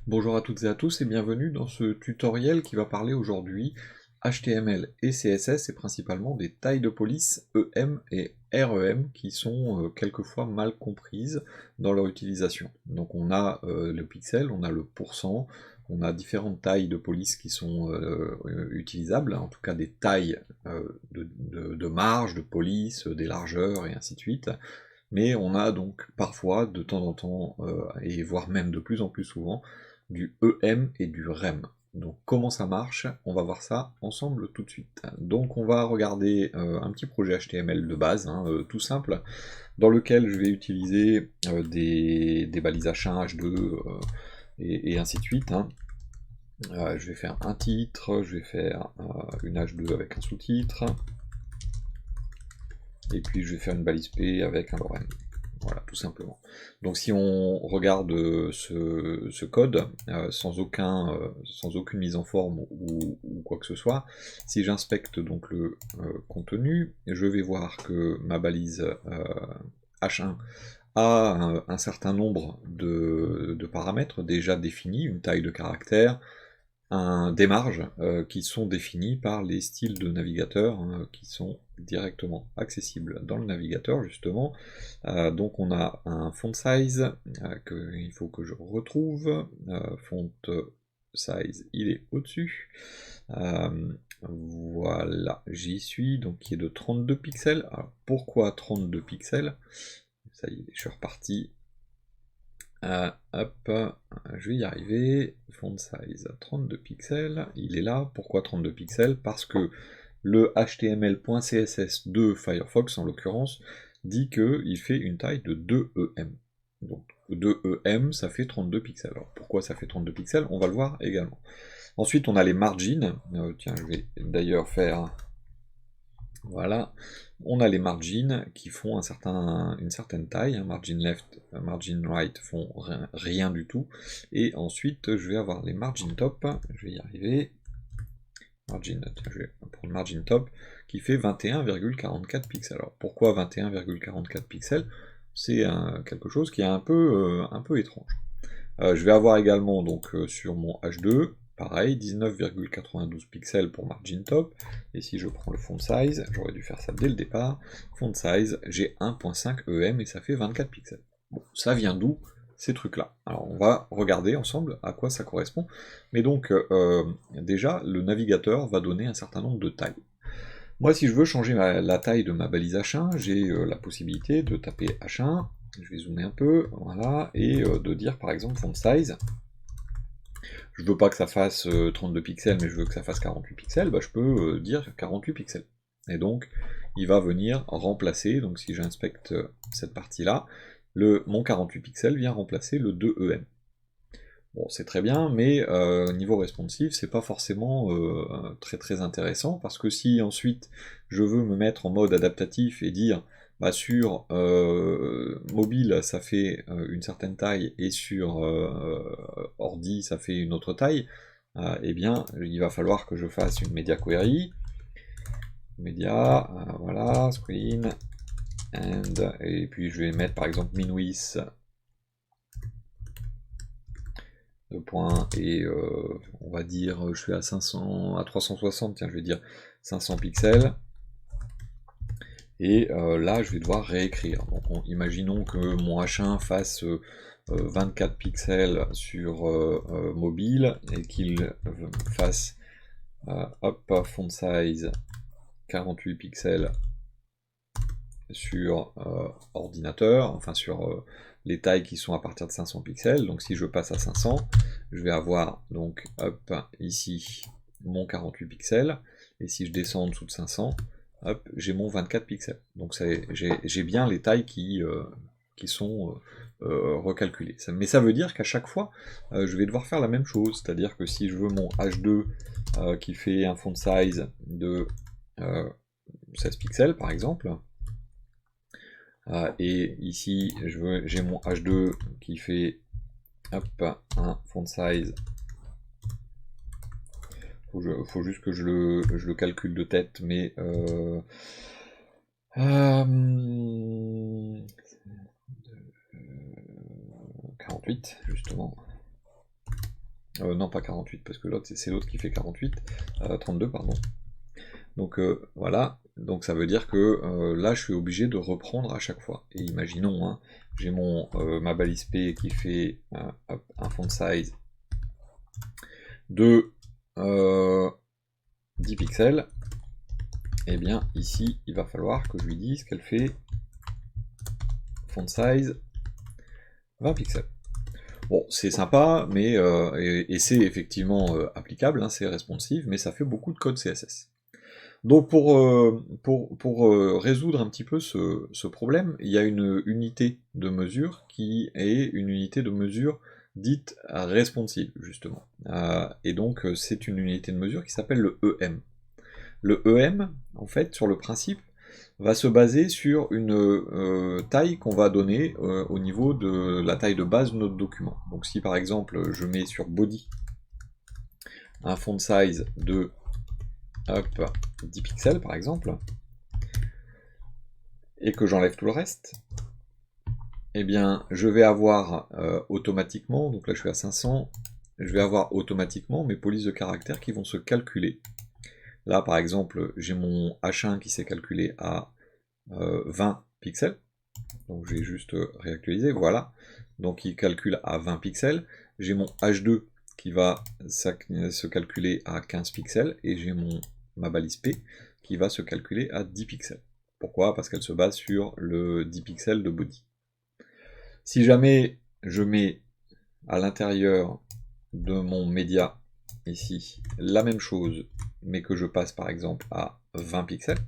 Bonjour à toutes et à tous et bienvenue dans ce tutoriel qui va parler aujourd'hui HTML et CSS et principalement des tailles de police EM et REM qui sont quelquefois mal comprises dans leur utilisation. Donc on a le pixel, on a le pourcent, on a différentes tailles de police qui sont utilisables, en tout cas des tailles de marge, de police, des largeurs et ainsi de suite. Mais on a donc parfois, de temps en temps, et voire même de plus en plus souvent, du EM et du REM. Donc comment ça marche? On va voir ça ensemble tout de suite. Donc on va regarder un petit projet HTML de base, hein, tout simple, dans lequel je vais utiliser des balises H1, H2 et ainsi de suite, hein. Je vais faire un titre, je vais faire une H2 avec un sous-titre, et puis je vais faire une balise P avec un lorem. Voilà, tout simplement. Donc si on regarde ce code, sans aucune mise en forme ou quoi que ce soit, si j'inspecte donc le contenu, je vais voir que ma balise H1 a un certain nombre de paramètres déjà définis, une taille de caractère, des marges qui sont définies par les styles de navigateur, hein, qui sont directement accessibles dans le navigateur justement. Donc on a un font size qu'il faut que je retrouve. Font size, il est au-dessus. Voilà, j'y suis, donc qui est de 32 pixels. Alors pourquoi 32 pixels? Ça y est, je suis reparti. Hop, je vais y arriver. Font size 32 pixels, il est là. Pourquoi 32 pixels? Parce que le html.css de Firefox, en l'occurrence, dit qu'il fait une taille de 2 EM. Donc 2 EM, ça fait 32 pixels. Alors pourquoi ça fait 32 pixels? On va le voir également. Ensuite, on a les margins. Tiens, je vais d'ailleurs faire... Voilà, on a les margins qui font une certaine taille, hein, margin left, margin right font rien du tout, et ensuite je vais avoir les margin top, je vais y arriver, je vais prendre margin top, qui fait 21,44 pixels. Alors pourquoi 21,44 pixels? C'est quelque chose qui est un peu étrange. Je vais avoir également donc sur mon H2, pareil, 19,92 pixels pour margin top, et si je prends le font size, j'aurais dû faire ça dès le départ, font size, j'ai 1.5 EM et ça fait 24 pixels. Bon, ça vient d'où ces trucs-là? Alors on va regarder ensemble à quoi ça correspond, mais donc déjà le navigateur va donner un certain nombre de tailles. Moi si je veux changer la taille de ma balise H1, j'ai la possibilité de taper H1, je vais zoomer un peu, voilà, et de dire par exemple font size. Je veux pas que ça fasse 32 pixels, mais je veux que ça fasse 48 pixels, bah je peux dire 48 pixels. Et donc, il va venir remplacer, donc si j'inspecte cette partie-là, mon 48 pixels vient remplacer le 2EM. Bon, c'est très bien, mais niveau responsive, c'est pas forcément très intéressant, parce que si ensuite je veux me mettre en mode adaptatif et dire bah, sur mobile ça fait une certaine taille et sur ordi ça fait une autre taille, eh bien il va falloir que je fasse une media query, media, voilà, screen, et puis je vais mettre par exemple min-width points et on va dire je suis à 500, à 360, tiens je vais dire 500 pixels, et là je vais devoir réécrire. Donc imaginons que mon H1 fasse 24 pixels sur mobile et qu'il fasse hop, font size 48 pixels sur ordinateur, enfin sur les tailles qui sont à partir de 500 pixels. Donc si je passe à 500, je vais avoir donc hop ici mon 48 pixels, et si je descends en dessous de 500, hop, j'ai mon 24 pixels. Donc j'ai bien les tailles qui sont recalculées. Mais ça veut dire qu'à chaque fois, je vais devoir faire la même chose, c'est-à-dire que si je veux mon H2 qui fait un font size de 16 pixels par exemple, et ici j'ai mon H2 qui fait hop, un font size, faut juste que je le calcule de tête, mais 48 justement. Non, pas 48, parce que l'autre, c'est l'autre qui fait 48. 32, pardon. Donc voilà, donc ça veut dire que là, je suis obligé de reprendre à chaque fois. Et imaginons, hein, j'ai ma balise P qui fait un font size de 10 pixels. Et bien ici, il va falloir que je lui dise qu'elle fait font size 20 pixels. Bon, c'est sympa, mais et c'est effectivement applicable, hein, c'est responsive, mais ça fait beaucoup de code CSS. Donc pour résoudre un petit peu ce problème, il y a une unité de mesure qui est une unité de mesure dite responsive, justement. Et donc c'est une unité de mesure qui s'appelle le EM. Le EM, en fait, sur le principe, va se baser sur une taille qu'on va donner au niveau de la taille de base de notre document. Donc si par exemple je mets sur body un font size de 10 pixels par exemple, et que j'enlève tout le reste, eh bien je vais avoir automatiquement, donc là je suis à 500, je vais avoir automatiquement mes polices de caractères qui vont se calculer. Là par exemple j'ai mon H1 qui s'est calculé à 20 pixels, donc je vais juste réactualiser, voilà, donc il calcule à 20 pixels, j'ai mon H2 qui va se calculer à 15 pixels, et j'ai ma balise P qui va se calculer à 10 pixels. Pourquoi? Parce qu'elle se base sur le 10 pixels de body. Si jamais je mets à l'intérieur de mon média, ici, la même chose, mais que je passe par exemple à 20 pixels,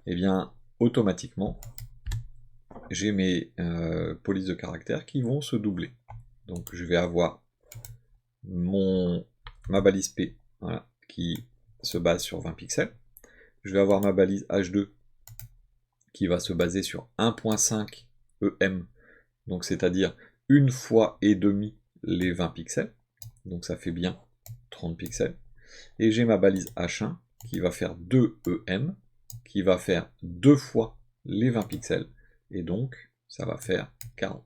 et bien automatiquement, j'ai mes polices de caractères qui vont se doubler. Donc je vais avoir ma balise P, voilà, qui se base sur 20 pixels. Je vais avoir ma balise H2 qui va se baser sur 1.5 EM, donc c'est-à-dire une fois et demi les 20 pixels, donc ça fait bien 30 pixels. Et j'ai ma balise H1 qui va faire 2 EM, qui va faire 2 fois les 20 pixels, et donc ça va faire 40.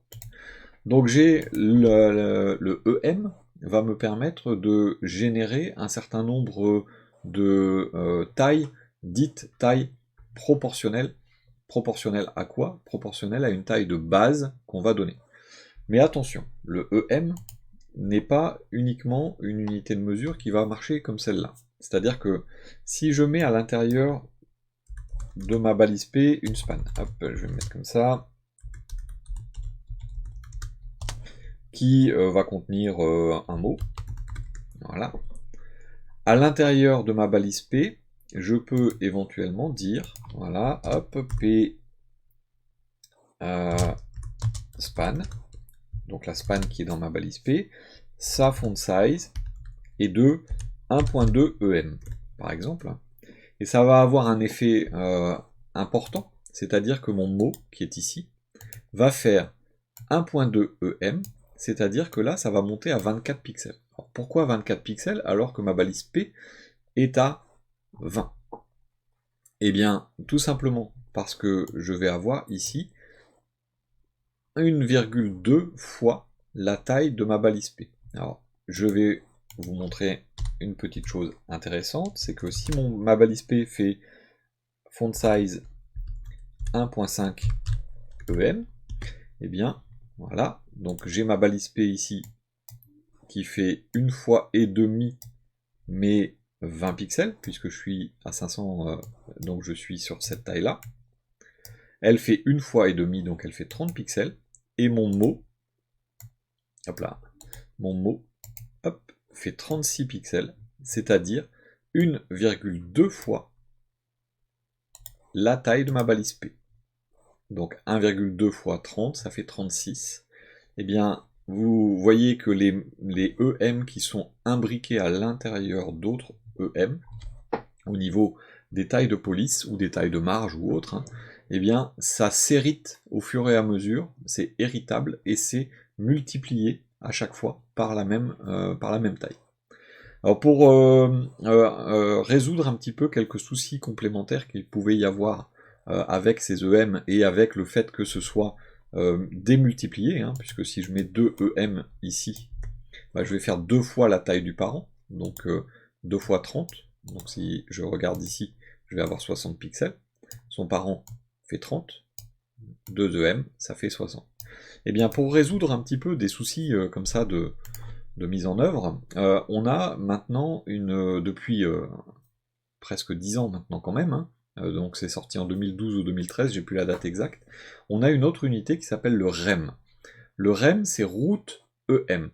Donc j'ai le EM va me permettre de générer un certain nombre de tailles, dites tailles proportionnelles. Proportionnelles à quoi? Proportionnelles à une taille de base qu'on va donner. Mais attention, le EM n'est pas uniquement une unité de mesure qui va marcher comme celle-là. C'est-à-dire que si je mets à l'intérieur de ma balise P une span, hop, je vais me mettre comme ça, qui va contenir un mot, voilà. À l'intérieur de ma balise P, je peux éventuellement dire, voilà, hop, P span, donc la span qui est dans ma balise P, sa font size est de 1.2 EM, par exemple. Et ça va avoir un effet important, c'est-à-dire que mon mot, qui est ici, va faire 1.2 EM, c'est-à-dire que là, ça va monter à 24 pixels. Alors, pourquoi 24 pixels alors que ma balise P est à 20? Eh bien, tout simplement parce que je vais avoir ici 1,2 fois la taille de ma balise P. Alors, je vais vous montrer une petite chose intéressante, c'est que si ma balise P fait font size 1.5 EM, eh bien, voilà, donc j'ai ma balise P ici qui fait une fois et demi mes 20 pixels, puisque je suis à 500, donc je suis sur cette taille-là. Elle fait une fois et demi, donc elle fait 30 pixels, et mon mot, hop là, mon mot, hop, fait 36 pixels, c'est-à-dire 1,2 fois la taille de ma balise P. Donc 1,2 fois 30, ça fait 36. Eh bien, vous voyez que les EM qui sont imbriqués à l'intérieur d'autres EM, au niveau des tailles de police ou des tailles de marge ou autres, hein, eh bien, ça s'hérite au fur et à mesure, c'est héritable et c'est multiplié à chaque fois par la même taille. Alors pour résoudre un petit peu quelques soucis complémentaires qu'il pouvait y avoir avec ces EM et avec le fait que ce soit démultiplié, hein, puisque si je mets 2 EM ici, bah, je vais faire 2 fois la taille du parent, donc 2 fois 30. Donc si je regarde ici, je vais avoir 60 pixels. Son parent fait 30. 2EM, ça fait 60. Et bien pour résoudre un petit peu des soucis comme ça de mise en œuvre, on a maintenant depuis presque 10 ans maintenant quand même, hein, donc c'est sorti en 2012 ou 2013, j'ai plus la date exacte, on a une autre unité qui s'appelle le REM. Le REM, c'est route EM.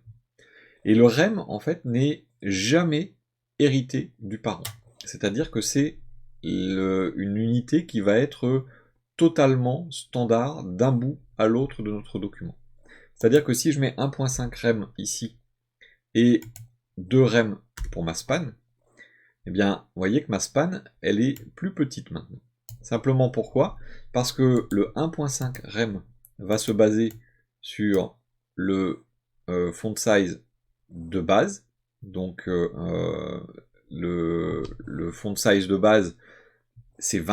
Et le REM, en fait, n'est jamais hérité du parent. C'est-à-dire que c'est une unité qui va être totalement standard d'un bout à l'autre de notre document. C'est-à-dire que si je mets 1.5 REM ici et 2 REM pour ma span, eh bien, vous voyez que ma span, elle est plus petite maintenant. Simplement pourquoi? Parce que le 1.5 REM va se baser sur le font size de base. Donc, le font size de base, c'est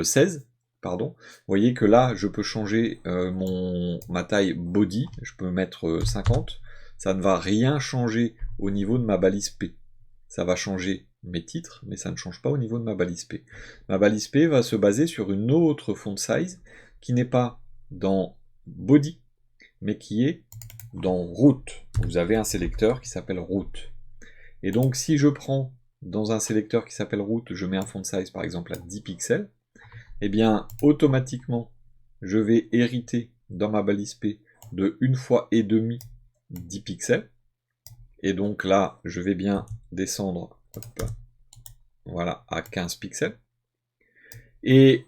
16. Pardon. Vous voyez que là, je peux changer ma taille body, je peux mettre 50. Ça ne va rien changer au niveau de ma balise P. Ça va changer mes titres, mais ça ne change pas au niveau de ma balise P. Ma balise P va se baser sur une autre font size qui n'est pas dans body, mais qui est dans route. Vous avez un sélecteur qui s'appelle route. Et donc si je prends dans un sélecteur qui s'appelle route, je mets un font size par exemple à 10 pixels, eh bien automatiquement je vais hériter dans ma balise P de 1 fois et demi 10 pixels. Et donc là, je vais bien descendre, hop, voilà, à 15 pixels. Et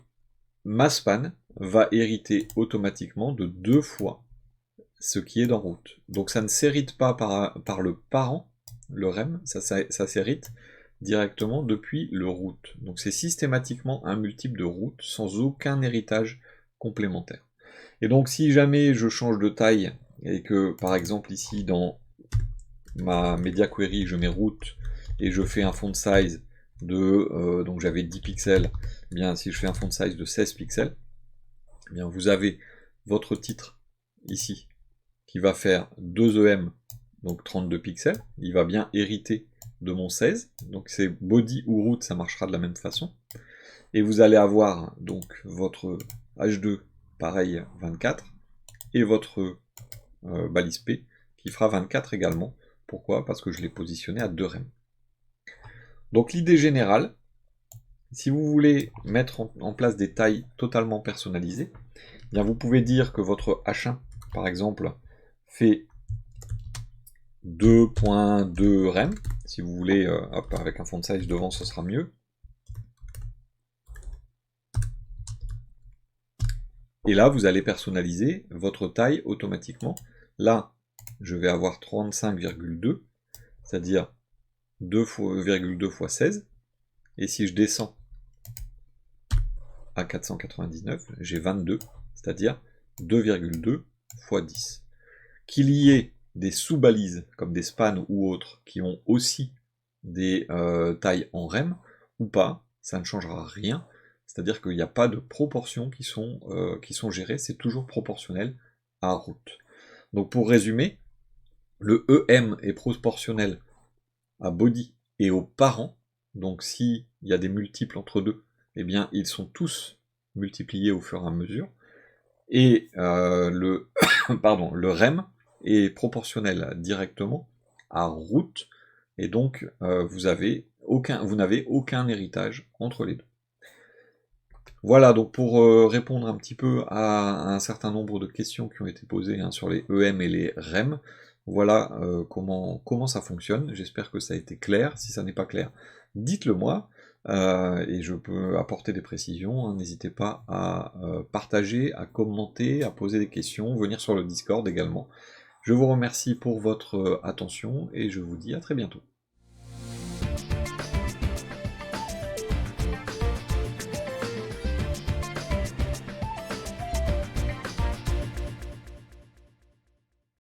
ma span va hériter automatiquement de 2 fois ce qui est dans route. Donc ça ne s'hérite pas par le parent, le REM, ça s'hérite directement depuis le route. Donc c'est systématiquement un multiple de route sans aucun héritage complémentaire. Et donc si jamais je change de taille et que par exemple ici dans ma media query je mets route et je fais un font size de donc j'avais 10 pixels, eh bien si je fais un font size de 16 pixels, eh bien vous avez votre titre ici qui va faire 2EM, donc 32 pixels, il va bien hériter de mon 16, donc c'est body ou route, ça marchera de la même façon. Et vous allez avoir donc votre H2, pareil 24, et votre balise P qui fera 24 également. Pourquoi? Parce que je l'ai positionné à 2 REM. Donc l'idée générale, si vous voulez mettre en place des tailles totalement personnalisées, eh bien vous pouvez dire que votre H1, par exemple, fait 2.2 REM. Si vous voulez, hop, avec un font size devant, ce sera mieux. Et là, vous allez personnaliser votre taille automatiquement. Là, je vais avoir 35,2, c'est-à-dire 2,2 fois 16. Et si je descends à 499, j'ai 22, c'est-à-dire 2,2 fois 10. Qu'il y ait des sous-balises, comme des spans ou autres, qui ont aussi des tailles en REM, ou pas, ça ne changera rien. C'est-à-dire qu'il n'y a pas de proportions qui sont gérées, c'est toujours proportionnel à route. Donc pour résumer, le EM est proportionnel à body et aux parents. Donc s'il y a des multiples entre deux, eh bien ils sont tous multipliés au fur et à mesure. Et le REM est proportionnel directement à route, et donc vous n'avez aucun héritage entre les deux. Voilà, donc pour répondre un petit peu à un certain nombre de questions qui ont été posées sur les EM et les REM, voilà comment ça fonctionne. J'espère que ça a été clair. Si ça n'est pas clair, dites-le moi, et je peux apporter des précisions. Hein. N'hésitez pas à partager, à commenter, à poser des questions, venir sur le Discord également. Je vous remercie pour votre attention, et je vous dis à très bientôt.